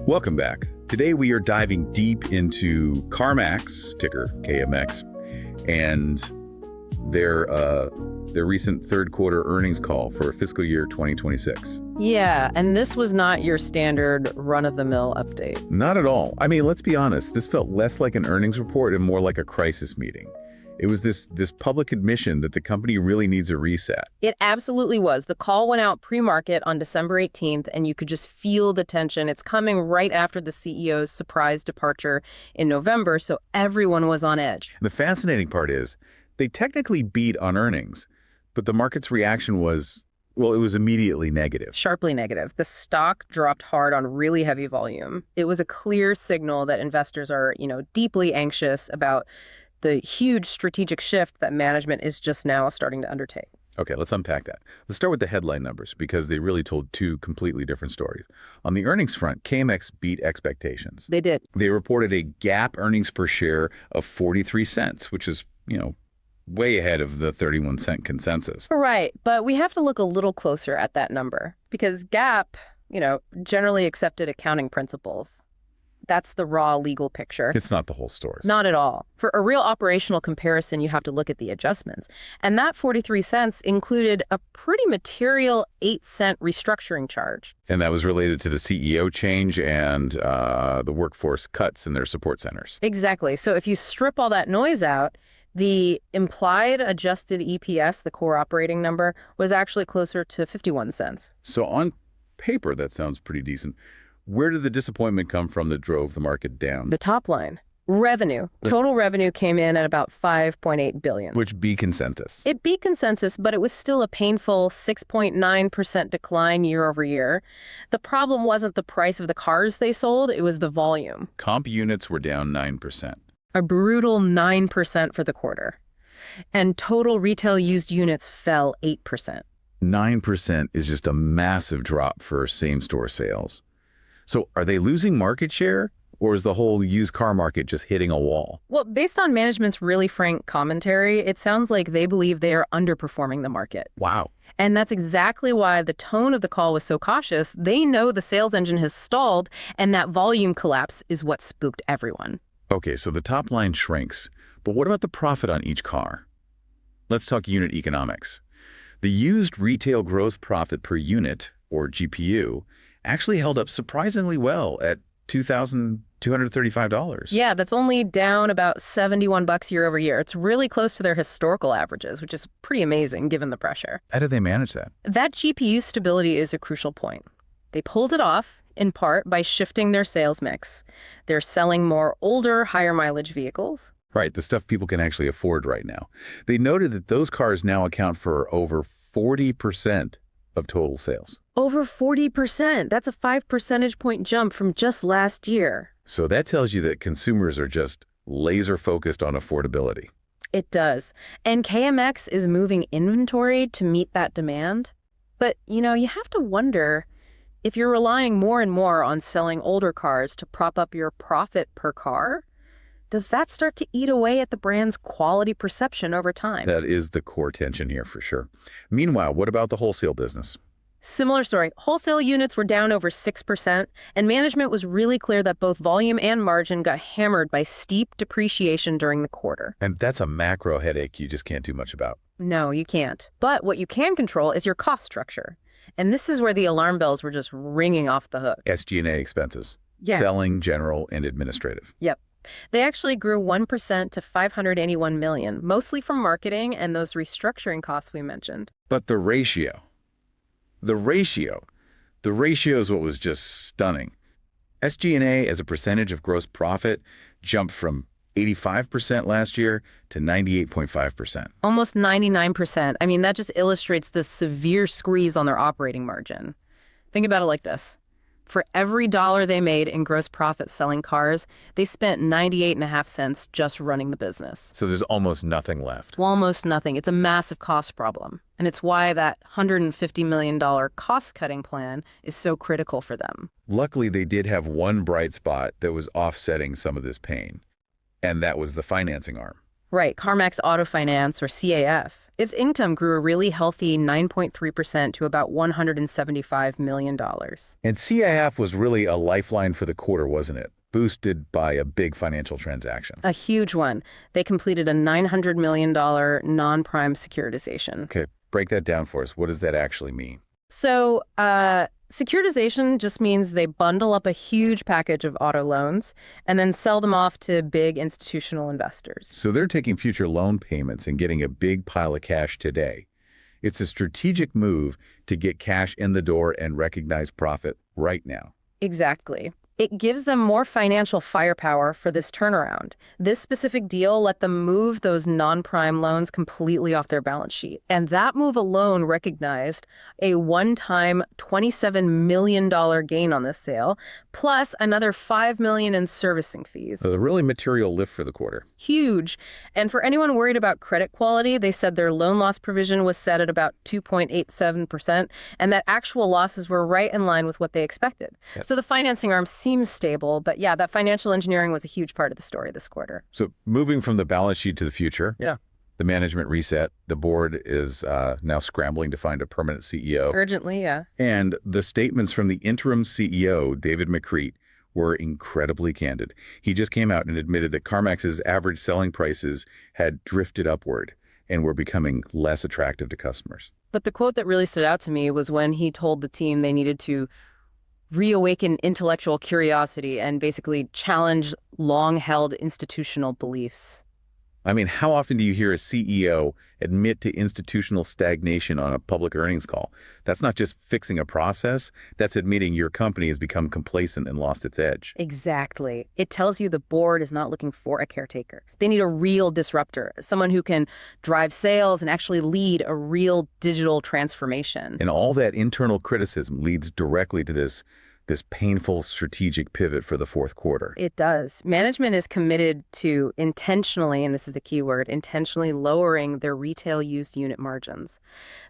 Welcome back. Today we are diving deep into CarMax, ticker KMX, and their recent third quarter earnings call for fiscal year 2026. Yeah, and this was not your standard run-of-the-mill update. Not at all. I mean, let's be honest, this felt less like an earnings report and more like a crisis meeting. It was this public admission that the company really needs a reset. It absolutely was. The call went out pre-market on December 18th, and you could just feel the tension. It's coming right after the CEO's surprise departure in November, so everyone was on edge. The fascinating part is, they technically beat on earnings, but the market's reaction was, well, it was immediately negative. Sharply negative. The stock dropped hard on really heavy volume. It was a clear signal that investors are, deeply anxious about the huge strategic shift that management is just now starting to undertake. Okay, let's unpack that. Let's start with the headline numbers because they really told two completely different stories. On the earnings front, KMX beat expectations. They did. They reported a GAAP earnings per share of 43 cents, which is, way ahead of the 31-cent consensus. Right, but we have to look a little closer at that number because GAAP, generally accepted accounting principles. That's the raw legal picture. It's not the whole story. Not at all. For a real operational comparison, you have to look at the adjustments. And that 43 cents included a pretty material 8-cent restructuring charge. And that was related to the CEO change and the workforce cuts in their support centers. Exactly. So if you strip all that noise out, the implied adjusted EPS, the core operating number, was actually closer to 51 cents. So on paper, that sounds pretty decent. Where did the disappointment come from that drove the market down? The top line. Revenue. Total revenue came in at about $5.8 billion. Which beat consensus. It beat consensus, but it was still a painful 6.9% decline year over year. The problem wasn't the price of the cars they sold, it was the volume. Comp units were down 9%. A brutal 9% for the quarter. And total retail used units fell 8%. 9% is just a massive drop for same-store sales. So are they losing market share, or is the whole used car market just hitting a wall? Well, based on management's really frank commentary, it sounds like they believe they are underperforming the market. Wow. And that's exactly why the tone of the call was so cautious. They know the sales engine has stalled, and that volume collapse is what spooked everyone. Okay, so the top line shrinks, but what about the profit on each car? Let's talk unit economics. The used retail gross profit per unit, or GPU, actually held up surprisingly well at $2,235. Yeah, that's only down about $71 year over year. It's really close to their historical averages, which is pretty amazing given the pressure. How did they manage that? That GPU stability is a crucial point. They pulled it off, in part by shifting their sales mix. They're selling more older, higher mileage vehicles. Right, the stuff people can actually afford right now. They noted that those cars now account for over 40% of total sales. Over 40%. That's a 5 percentage point jump from just last year. So that tells you that consumers are just laser focused on affordability. It does. And KMX is moving inventory to meet that demand. But, you have to wonder, if you're relying more and more on selling older cars to prop up your profit per car, does that start to eat away at the brand's quality perception over time? That is the core tension here for sure. Meanwhile, what about the wholesale business? Similar story. Wholesale units were down over 6%, and management was really clear that both volume and margin got hammered by steep depreciation during the quarter. And that's a macro headache you just can't do much about. No, you can't. But what you can control is your cost structure. And this is where the alarm bells were just ringing off the hook. SG&A expenses. Yeah. Selling, general, and administrative. Yep. They actually grew 1% to $581 million, mostly from marketing and those restructuring costs we mentioned. But the ratio is what was just stunning. SG&A as a percentage of gross profit jumped from 85% last year to 98.5%. Almost 99%. I mean, that just illustrates the severe squeeze on their operating margin. Think about it like this. For every dollar they made in gross profit selling cars, they spent 98.5 cents just running the business. So there's almost nothing left. Well, almost nothing. It's a massive cost problem. And it's why that $150 million cost-cutting plan is so critical for them. Luckily, they did have one bright spot that was offsetting some of this pain, and that was the financing arm. Right, CarMax Auto Finance, or CAF. Its income grew a really healthy 9.3% to about $175 million. And CIF was really a lifeline for the quarter, wasn't it? Boosted by a big financial transaction. A huge one. They completed a $900 million non-prime securitization. Okay, break that down for us. What does that actually mean? So, securitization just means they bundle up a huge package of auto loans and then sell them off to big institutional investors. So they're taking future loan payments and getting a big pile of cash today. It's a strategic move to get cash in the door and recognize profit right now. Exactly. It gives them more financial firepower for this turnaround. This specific deal let them move those non-prime loans completely off their balance sheet. And that move alone recognized a one-time $27 million gain on this sale, plus another $5 million in servicing fees. A really material lift for the quarter. Huge. And for anyone worried about credit quality, they said their loan loss provision was set at about 2.87%, and that actual losses were right in line with what they expected. Yep. So the financing arm seems stable, but yeah, that financial engineering was a huge part of the story this quarter. So moving from the balance sheet to the future. Yeah. The management reset. The board is now scrambling to find a permanent CEO. Urgently, yeah. And the statements from the interim CEO, David McCreight, were incredibly candid. He just came out and admitted that CarMax's average selling prices had drifted upward and were becoming less attractive to customers. But the quote that really stood out to me was when he told the team they needed to reawaken intellectual curiosity and basically challenge long-held institutional beliefs. I mean, how often do you hear a CEO admit to institutional stagnation on a public earnings call? That's not just fixing a process, that's admitting your company has become complacent and lost its edge. Exactly. It tells you the board is not looking for a caretaker. They need a real disruptor, someone who can drive sales and actually lead a real digital transformation. And all that internal criticism leads directly to this painful strategic pivot for the fourth quarter. It does. Management is committed to intentionally, and this is the key word, intentionally lowering their retail used unit margins.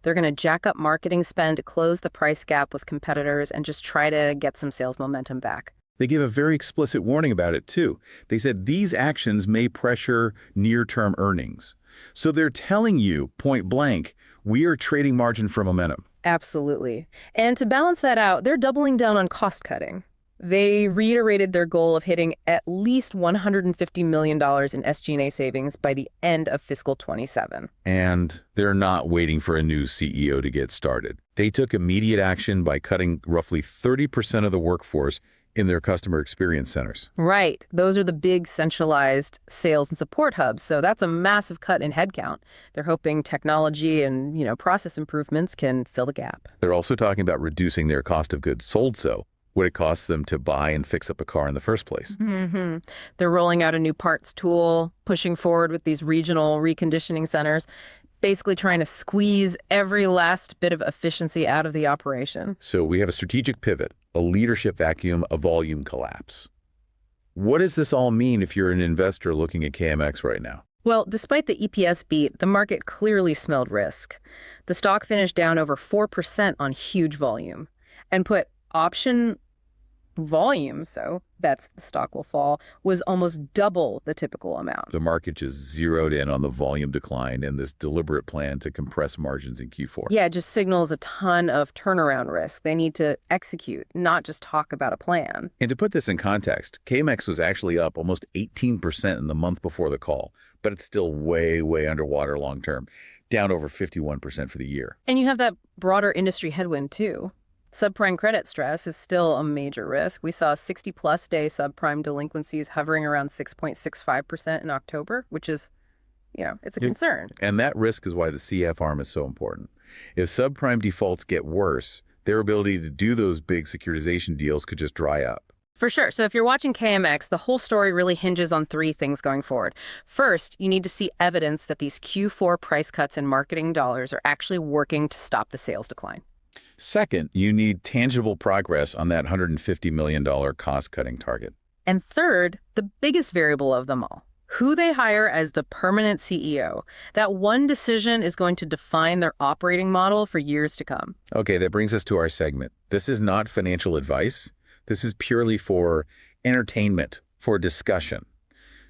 They're going to jack up marketing spend to close the price gap with competitors and just try to get some sales momentum back. They gave a very explicit warning about it, too. They said these actions may pressure near-term earnings. So they're telling you, point blank, we are trading margin for momentum. Absolutely. And to balance that out, they're doubling down on cost cutting. They reiterated their goal of hitting at least $150 million in SG&A savings by the end of fiscal 27. And they're not waiting for a new CEO to get started. They took immediate action by cutting roughly 30% of the workforce in their customer experience centers. Right. Those are the big centralized sales and support hubs. So that's a massive cut in headcount. They're hoping technology and, process improvements can fill the gap. They're also talking about reducing their cost of goods sold, so what it costs them to buy and fix up a car in the first place. Mm-hmm. They're rolling out a new parts tool, pushing forward with these regional reconditioning centers, basically trying to squeeze every last bit of efficiency out of the operation. So we have a strategic pivot, a leadership vacuum, a volume collapse. What does this all mean if you're an investor looking at KMX right now? Well, despite the EPS beat, the market clearly smelled risk. The stock finished down over 4% on huge volume and put option volume, so bets the stock will fall, was almost double the typical amount. The market just zeroed in on the volume decline and this deliberate plan to compress margins in Q4. Yeah, it just signals a ton of turnaround risk. They need to execute, not just talk about a plan. And to put this in context, KMX was actually up almost 18% in the month before the call, but it's still way, way underwater long term, down over 51% for the year. And you have that broader industry headwind, too. Subprime credit stress is still a major risk. We saw 60-plus day subprime delinquencies hovering around 6.65% in October, which is, it's a concern. And that risk is why the CF arm is so important. If subprime defaults get worse, their ability to do those big securitization deals could just dry up. For sure. So if you're watching KMX, the whole story really hinges on three things going forward. First, you need to see evidence that these Q4 price cuts and marketing dollars are actually working to stop the sales decline. Second, you need tangible progress on that $150 million cost-cutting target. And third, the biggest variable of them all, who they hire as the permanent CEO. That one decision is going to define their operating model for years to come. Okay, that brings us to our segment. This is not financial advice. This is purely for entertainment, for discussion.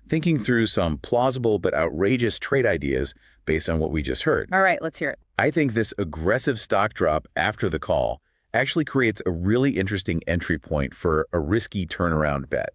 thinking through some plausible but outrageous trade ideas based on what we just heard. All right, let's hear it. I think this aggressive stock drop after the call actually creates a really interesting entry point for a risky turnaround bet.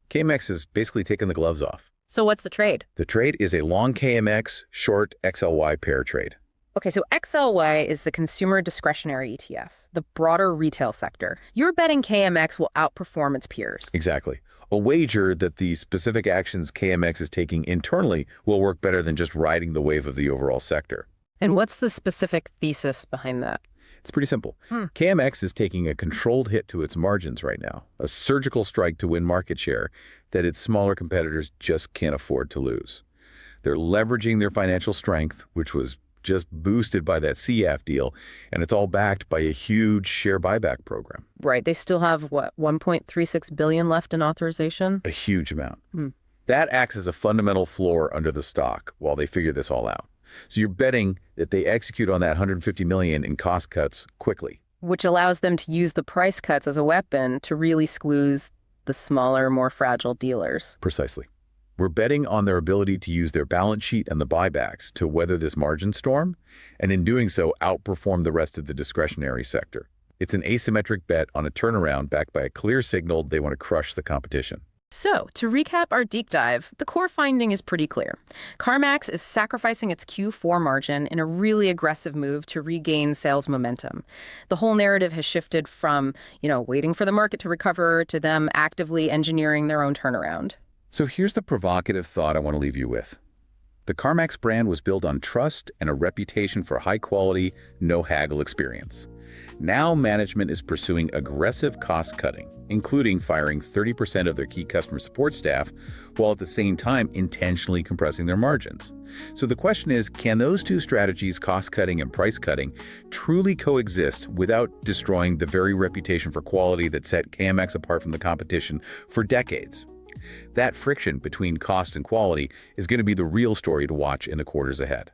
KMX has basically taken the gloves off. So what's the trade? The trade is a long KMX, short XLY pair trade. Okay, so XLY is the consumer discretionary ETF, the broader retail sector. You're betting KMX will outperform its peers. Exactly. A wager that the specific actions KMX is taking internally will work better than just riding the wave of the overall sector. And what's the specific thesis behind that? It's pretty simple. KMX is taking a controlled hit to its margins right now, a surgical strike to win market share that its smaller competitors just can't afford to lose. They're leveraging their financial strength, which was just boosted by that CAF deal, and it's all backed by a huge share buyback program. Right, they still have, what, $1.36 billion left in authorization? A huge amount. That acts as a fundamental floor under the stock while they figure this all out. So you're betting that they execute on that $150 million in cost cuts quickly. Which allows them to use the price cuts as a weapon to really squeeze the smaller, more fragile dealers. Precisely. We're betting on their ability to use their balance sheet and the buybacks to weather this margin storm, and in doing so, outperform the rest of the discretionary sector. It's an asymmetric bet on a turnaround backed by a clear signal they want to crush the competition. So, to recap our deep dive, the core finding is pretty clear. CarMax is sacrificing its Q4 margin in a really aggressive move to regain sales momentum. The whole narrative has shifted from, waiting for the market to recover to them actively engineering their own turnaround. So here's the provocative thought I want to leave you with. The CarMax brand was built on trust and a reputation for high-quality, no-haggle experience. Now management is pursuing aggressive cost-cutting, including firing 30% of their key customer support staff, while at the same time intentionally compressing their margins. So the question is, can those two strategies, cost-cutting and price-cutting, truly coexist without destroying the very reputation for quality that set KMX apart from the competition for decades? That friction between cost and quality is going to be the real story to watch in the quarters ahead.